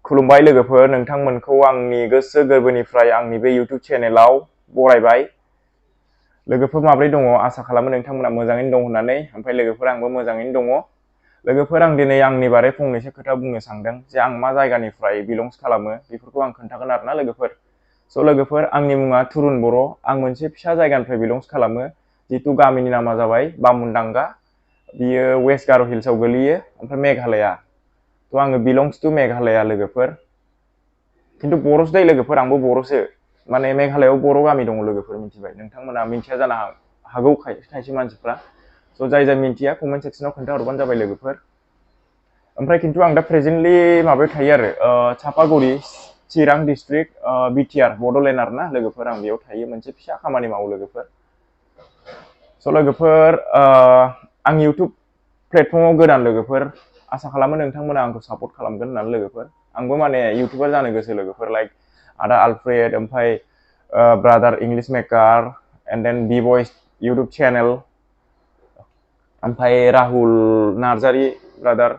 खुलुमबाय लोगोफोर नोंथांमोनखौ आंनि गोसो गोरबोनिफ्राय आंनि बे YouTube चेनेलाव बरायबाय। लोगोफोर माब्रै दङ आसा खालामो नोंथांमोना मोजाङैनो दं होननानै। ओमफ्राय लोगोफोर आंबो मोजाङैनो दङ। लोगोफोर आं दिनै आंनि बारै फंनैसो खोथा बुंनो सानदों जे आं मा जायगानिफ्राय बिलंस खालामो बेफोरखौ आं खोन्थागोन आरोना लोगोफोर। स' लोगोफोर आंनि मुङा तुरुन बर'। आं मोनसे फिसा जायगानिफ्राय बिलंस खालामो। जितु गामिनि नामा जाबाय बामुनदांगा। बियो वेस्ट गार' हिल्सआव गोलैयो ओमफ्राय मेघालया। थ' आङो बिलंस टु मेघालया लोगोफोर। खिन्थु बर'सो दै लोगोफोर आंबो बर'सो। माने मेघालयाव बर' गामि दङ लोगोफोर मिथिबाय। नोंथांमोना मिन्थिया जानो हागौ खायसे मानसिफ्रा। स' जाय मिन्थिया कमेन्ट सेक्सनाव खोन्थाहरबानो जाबाय लोगोफोर। ओमफ्राय खिन्थु आं दा प्रेजेन्टलि माबायाव थायो आरो चापागुरि चिरां डिस्ट्रिक्ट बिटिआर बड'लेण्ड आरोना लोगोफोर। आं बेयाव थायो मोनसे फिसा खामानि मावो लोगोफोर। स' लोगोफोर आं इउटुब प्लेटफर्माव गोदान लोगोफोर। आसा खालामो नोंथांमोना आंखौ सापर्ट खालामगोन होननानै लोगोफोर। आंबो माने इउटुबार जानो गोसो लोगोफोर लाइक आदा आलफ्रेड ओमफ्राय brother English maker and then बि बयस इउटुब चेनेल ओमफ्राय राहुल नार्जारि ब्रादार।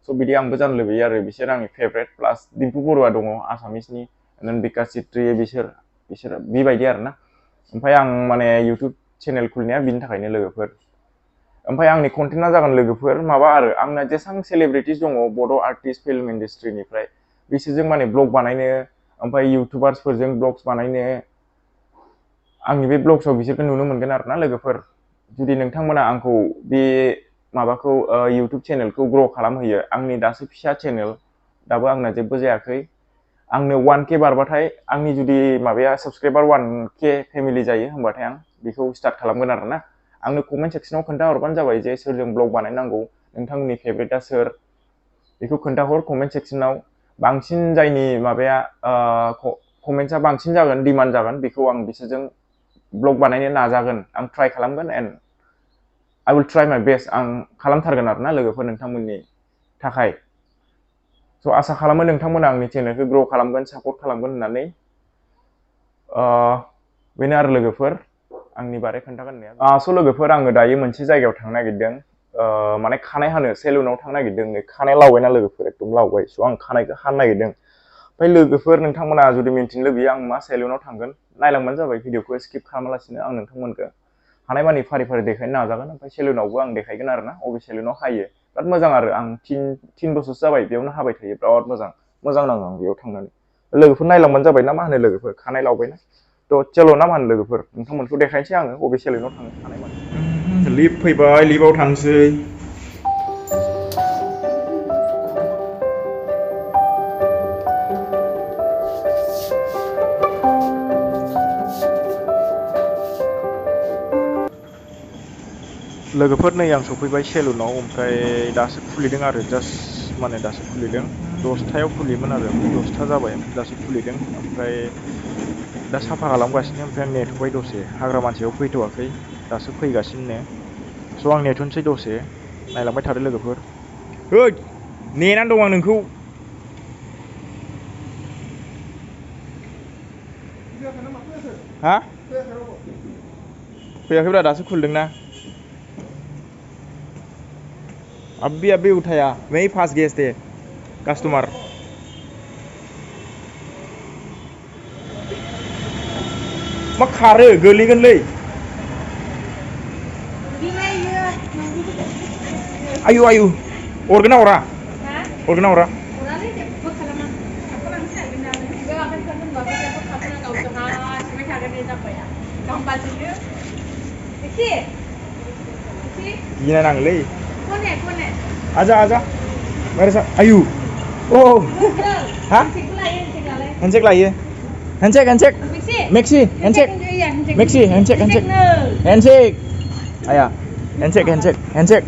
स' बिदि आंबो जानो लुबैयो आरो बिसोर आंनि फेभरेट। प्लास दिम्पु बरुवा दङ आसामिसनि देन बिकास चित्रि बिसोर बेबायदि आरोना। ओमफ्राय आं माने इउटुब चेनेल खुलिनाया बिनि थाखायनो लोगोफोर। ओमफ्राय आंनि कन्टेन्टआ जागोन लोगोफोर माबा आरो आंना जेसेबां सेलिब्रिटिस दङ बड' आर्टिस्ट फिल्म इन्डास्ट्रिनिफ्राय बिसोरजों माने ब्लग बानायनो ओमफ्राय इउटुबार्सफोरजों ब्लग्स बानायनो। आंनि बे ब्लग्सआव बिसोरखौ नुनो मोनगोन आरोना लोगोफोर। जुदि नोंथांमोना आंखौ बे माबाखौ इउटुब चेनेलखौ ग्र' खालामहोयो। आंनि दासो फिसा चेनेल दाबो आंना जेबो जायाखै। आंनो 1K बारबाथाय आंनि जुदि माबाया साबसक्राइबार 1K फेमिलि जायो होमबाथाय आं बेखौ स्टार्ट खालामगोन आरोना। आंनो कमेन्ट सेक्सनाव खोन्थाहरबानो जाबाय जे सोरजों ब्लग बानायनांगौ नोंथांमोननि फेभरेटआ सोर बेखौ खोन्थाहर कमेन्ट सेक्सनाव। बांसिन जायनि माबाया कमेन्ट्सआ बांसिन जागोन डिमान्ड जागोन बेखौ आं बिसोरजों ब्लग बानायनो नाजागोन। आं ट्राइ खालामगोन एन्ड आइ विल ट्राइ माइ बेस्ट। आं खालामथारगोन आरोना लोगोफोर नोंथांमोननि थाखाय। स' आसा खालामो नोंथांमोना आंनि चेनेलखौ ग्र' खालामगोन सापर्ट खालामगोन होननानै। बेनो आरो लोगोफोर आंनि बारै खोन्थागोन होननाया। स' लोगोफोर आङो दायो मोनसे जायगायाव थांनो नागिरदों। माने खानाय हानो सेलुनाव थांनो नागिरदों। खानाय लावबायना लोगोफोर एकदम लावबाय। स' आं खानायखौ हानो नागिरदों। ओमफ्राय लोगोफोर नोंथांमोना जुदि मिन्थिनो लुबैयो आं मा सेलुनाव थांगोन नायलांबानो जाबाय भिडिअखौ स्किप खालामालासिनो। आं नोंथांमोनखौ हानायमानि फारि फारि देखायनो नाजागोन। ओमफ्राय सेलुनावबो आं देखायगोन आरोना अबे सेलुनाव हायो। बिराद मोजां आरो आं 3 बोसोरसो जाबाय बेयावनो हाबाय थायो। बिराद मोजां नाङो आं बेयाव थांनानै। लोगोफोर नायलांबानो जाबाय ना मा होनो लोगोफोर खानाय लावबायना। थ' चेल' ना मा होनो लोगोफोर नोंथांमोनखौ देखायनोसै आङो अबे सेलुनाव थाङो हानायमानि। लिफ्ट फैबाय लिफ्टआव थांसै। लोगोफोर नै आं सफैबाय सेलुनाव। ओमफ्राय दासो खुलिदों आरो जास्ट माने दासो खुलिदों। 10टायाव खुलियोमोन आरो ओमफ्राय 10टा जाबाय ओमफ्राय दासो खुलिदों। ओमफ्राय दा साफा खालामगासिनो। ओमफ्राय आं नेथ'बाय दसे हाग्रा मानसियाव फैथ'वाखै दासो फैगासिनो। स' आं नेथ'नोसै दसे नायलांबाय थादो लोगोफोर। ओइ नेनानै दं आं नोंखौ। हा फैयाखैब्रा दासो खुलिदोंना। अभी उठाया मैं ही फंस गए थे कस्टमर। मा खारो गोलैगोनलै। आयु अरगोना अरा अरगोना अरा। गिना नाङोलै। आजा मेरे साथ आयु ओ हा हेन्डशेक लायो। हेन्डशेक मेक्सि हेन्डशेक आया हेन्डशेक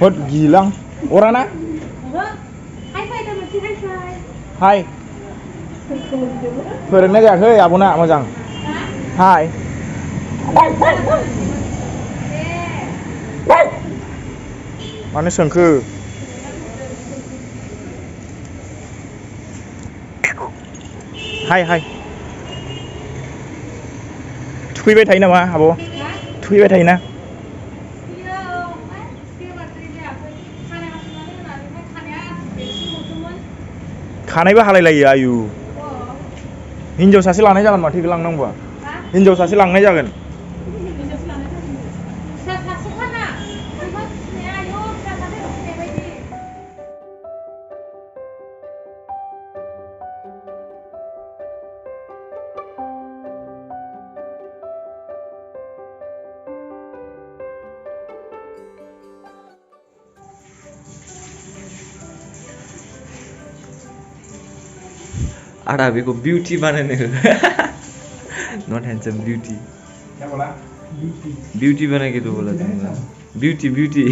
हद गिलां अराना हाय फोरोंनाय जायाखै आब'ना मोजां हाय मानो सोंखो हाय थुखैबाय थायो नामा आब' थुखैबाय थायोना खानायबो हालायलायो आयु हिनजाव सासे लानाय जागोन माथो लांनांगौआ हिनजाव सासे लांनाय जागोन Ada beko beauty बनाने हो not handsome beauty क्या बोला beauty बना के तो बोला तुमने beauty beauty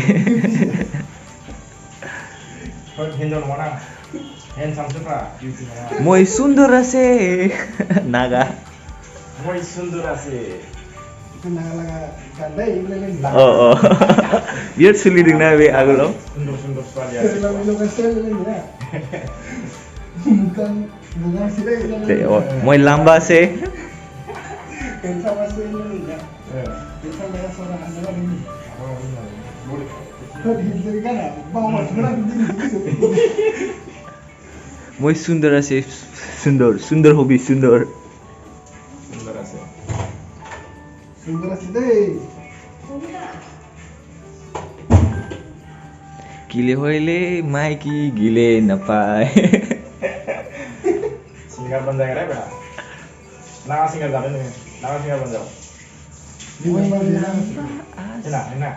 हिंजाव नङा ना हेन्डसामसोफ्रा बिउटि नङा moi sundurase naga moi sundurase oh biar suliring na be agulo सुन्दर सुवालिया moi lamba se moi sundurase sundar hobi sundar gile hoile maiki gile napai सिंगार बन जाएगा रे बेटा ना सिंगार जाने नहीं ना सिंगार बन जाओ है ना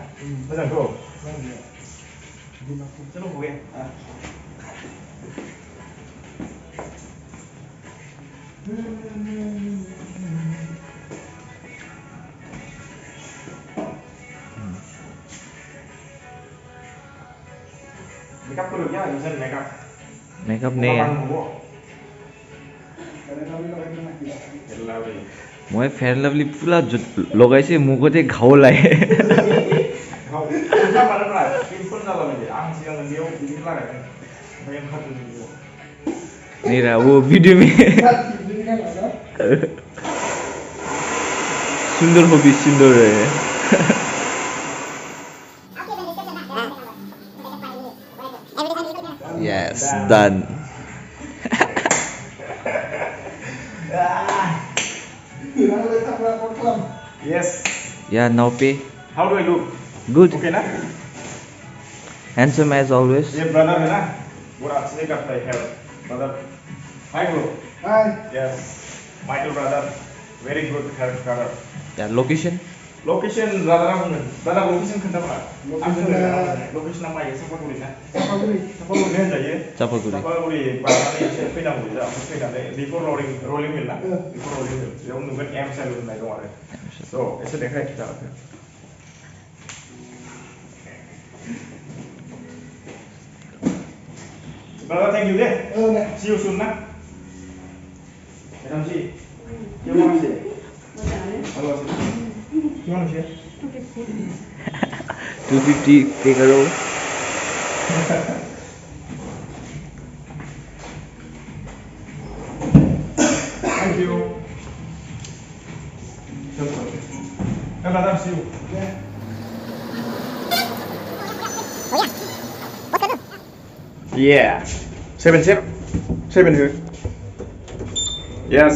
मजा को चलो हो गया मेकअप करो क्या यूजर makeup ne ya মই फेयर लवली पुरा लगाइसे मुखो चाहिँ घाउ लाए मेरा वो वीडियो में सुंदर होगी सुंदर है yes done yes yeah now pay how do I look good okay na handsome as always ये brother है ना वो अच्छे करता है hair brother hi bro hi yes Michael brother very good hair color yeah location location brother location खंडा पड़ा location nama ये Sapaguri ना Sapaguri में जाइए Sapaguri बालाने से पैदा हुई जा पैदा ले before rolling mill ना before rolling mill ये हम नुकन M सैलून नहीं तो आ रहे so ऐसे देखा है क्या brother thank you deh see you soon na Madam sih gimana sih halo sih gimana sih 250 pay करो thank you hey brother see you yeah 7 chip 7 here yes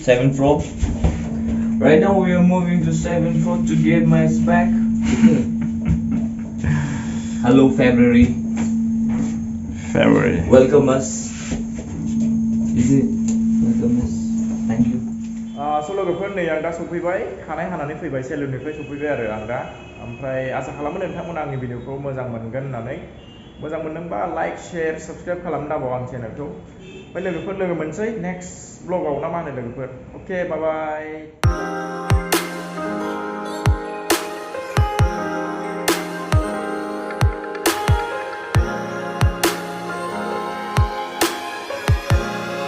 7 Pro. Right now we are moving to 7 Pro to get my spec. Hello February. Welcome us. Is it? Welcome us. Thank you. So लोगोफोर नै आं दा सफैबाय खानाय हानानै फैबाय सेलुननिफ्राय सफैबाय आरो आं दा ओमफ्राय आसा खालामो नोंथांमोना आंनि भिडिअखौ मोजां मोनगोन होननानै मोजां मोनदोंबा लाइक शेयार साबस्क्राइब खालामनो दाबाव आं चेनेलखौ ओमफ्राय लोगोफोर लोगो मोनसै नेक्स्ट ब्लगाव ना मा होनो लोगोफोर अके बाय बाय